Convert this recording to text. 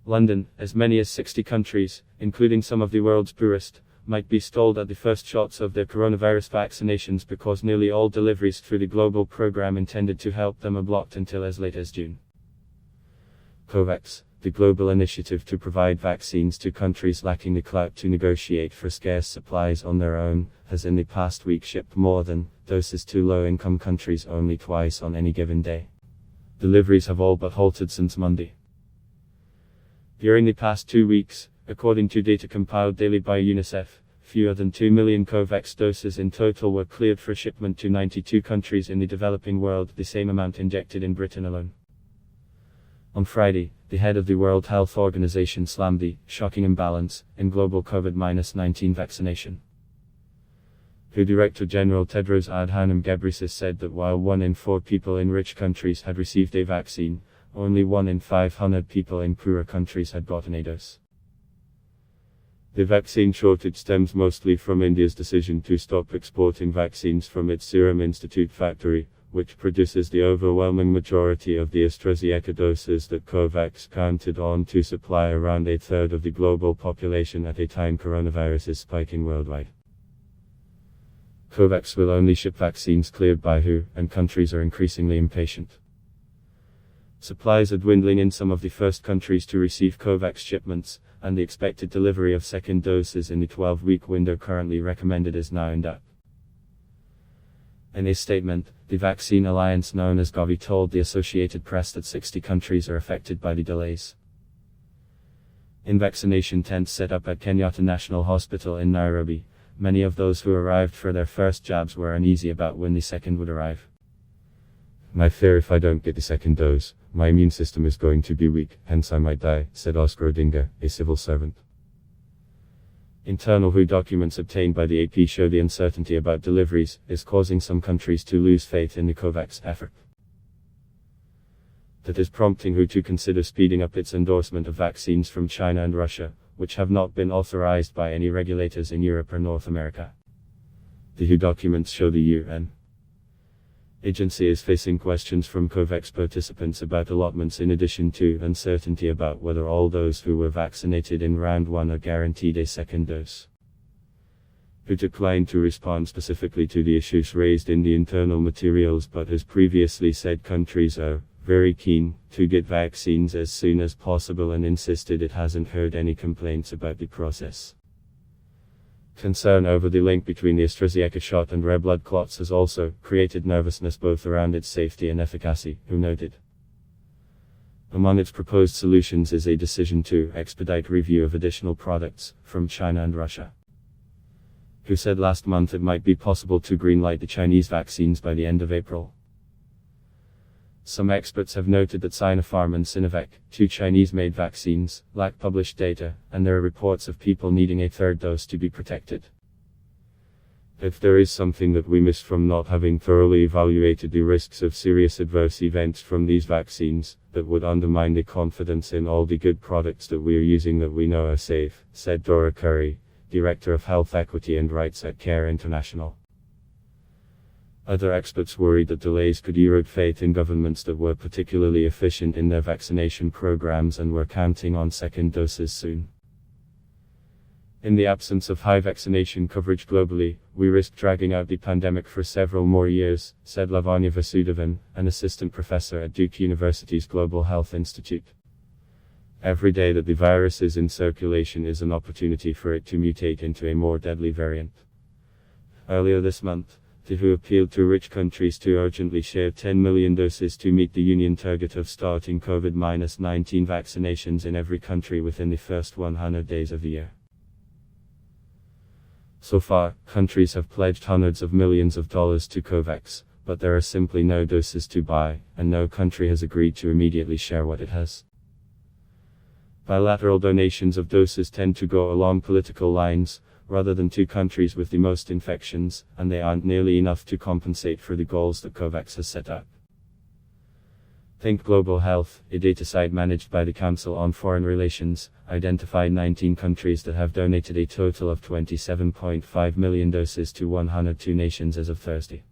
London, as many as 60 countries, including some of the world's poorest, might be stalled at the first shots of their coronavirus vaccinations because nearly all deliveries through the global program intended to help them are blocked until as late as June. COVAX, the global initiative to provide vaccines to countries lacking the clout to negotiate for scarce supplies on their own, has in the past week shipped more than doses to low-income countries only twice on any given day. Deliveries have all but halted since Monday. During the past 2 weeks, according to data compiled daily by UNICEF, fewer than 2 million COVAX doses in total were cleared for shipment to 92 countries in the developing world, the same amount injected in Britain alone. On Friday, the head of the World Health Organization slammed the shocking imbalance in global COVID-19 vaccination. WHO Director General Tedros Adhanom Ghebreyesus said that while 1 in 4 people in rich countries had received a vaccine, only 1 in 500 people in poorer countries had gotten a dose. The vaccine shortage stems mostly from India's decision to stop exporting vaccines from its Serum Institute factory, which produces the overwhelming majority of the AstraZeneca doses that COVAX counted on to supply around a third of the global population at a time coronavirus is spiking worldwide. COVAX will only ship vaccines cleared by WHO, and countries are increasingly impatient. Supplies are dwindling in some of the first countries to receive COVAX shipments, and the expected delivery of second doses in the 12-week window currently recommended is now in doubt. In a statement, the vaccine alliance known as Gavi told the Associated Press that 60 countries are affected by the delays. In vaccination tents set up at Kenyatta National Hospital in Nairobi, many of those who arrived for their first jabs were uneasy about when the second would arrive. "My fear if I don't get the second dose, my immune system is going to be weak, hence I might die," said Oscar Odinga, a civil servant. Internal WHO documents obtained by the AP show the uncertainty about deliveries is causing some countries to lose faith in the COVAX effort. That is prompting WHO to consider speeding up its endorsement of vaccines from China and Russia, which have not been authorized by any regulators in Europe or North America. The WHO documents show the UN agency is facing questions from COVAX participants about allotments in addition to uncertainty about whether all those who were vaccinated in round 1 are guaranteed a second dose. WHO declined to respond specifically to the issues raised in the internal materials but has previously said countries are very keen to get vaccines as soon as possible and insisted it hasn't heard any complaints about the process. Concern over the link between the AstraZeneca shot and rare blood clots has also created nervousness both around its safety and efficacy, WHO noted. Among its proposed solutions is a decision to expedite review of additional products from China and Russia. WHO said last month it might be possible to greenlight the Chinese vaccines by the end of April. Some experts have noted that Sinopharm and Sinovac, 2 Chinese-made vaccines, lack published data, and there are reports of people needing a third dose to be protected. If there is something that we miss from not having thoroughly evaluated the risks of serious adverse events from these vaccines, that would undermine the confidence in all the good products that we are using that we know are safe, said Dora Curry, Director of Health Equity and Rights at CARE International. Other experts worried that delays could erode faith in governments that were particularly efficient in their vaccination programs and were counting on second doses soon. In the absence of high vaccination coverage globally, we risk dragging out the pandemic for several more years, said Lavanya Vasudevan, an assistant professor at Duke University's Global Health Institute. Every day that the virus is in circulation is an opportunity for it to mutate into a more deadly variant. Earlier this month, the WHO appealed to rich countries to urgently share 10 million doses to meet the Union target of starting COVID-19 vaccinations in every country within the first 100 days of the year. So far, countries have pledged hundreds of millions of dollars to COVAX, but there are simply no doses to buy, and no country has agreed to immediately share what it has. Bilateral donations of doses tend to go along political lines, rather than to countries with the most infections, and they aren't nearly enough to compensate for the goals that COVAX has set up. Think Global Health, a data site managed by the Council on Foreign Relations, identified 19 countries that have donated a total of 27.5 million doses to 102 nations as of Thursday.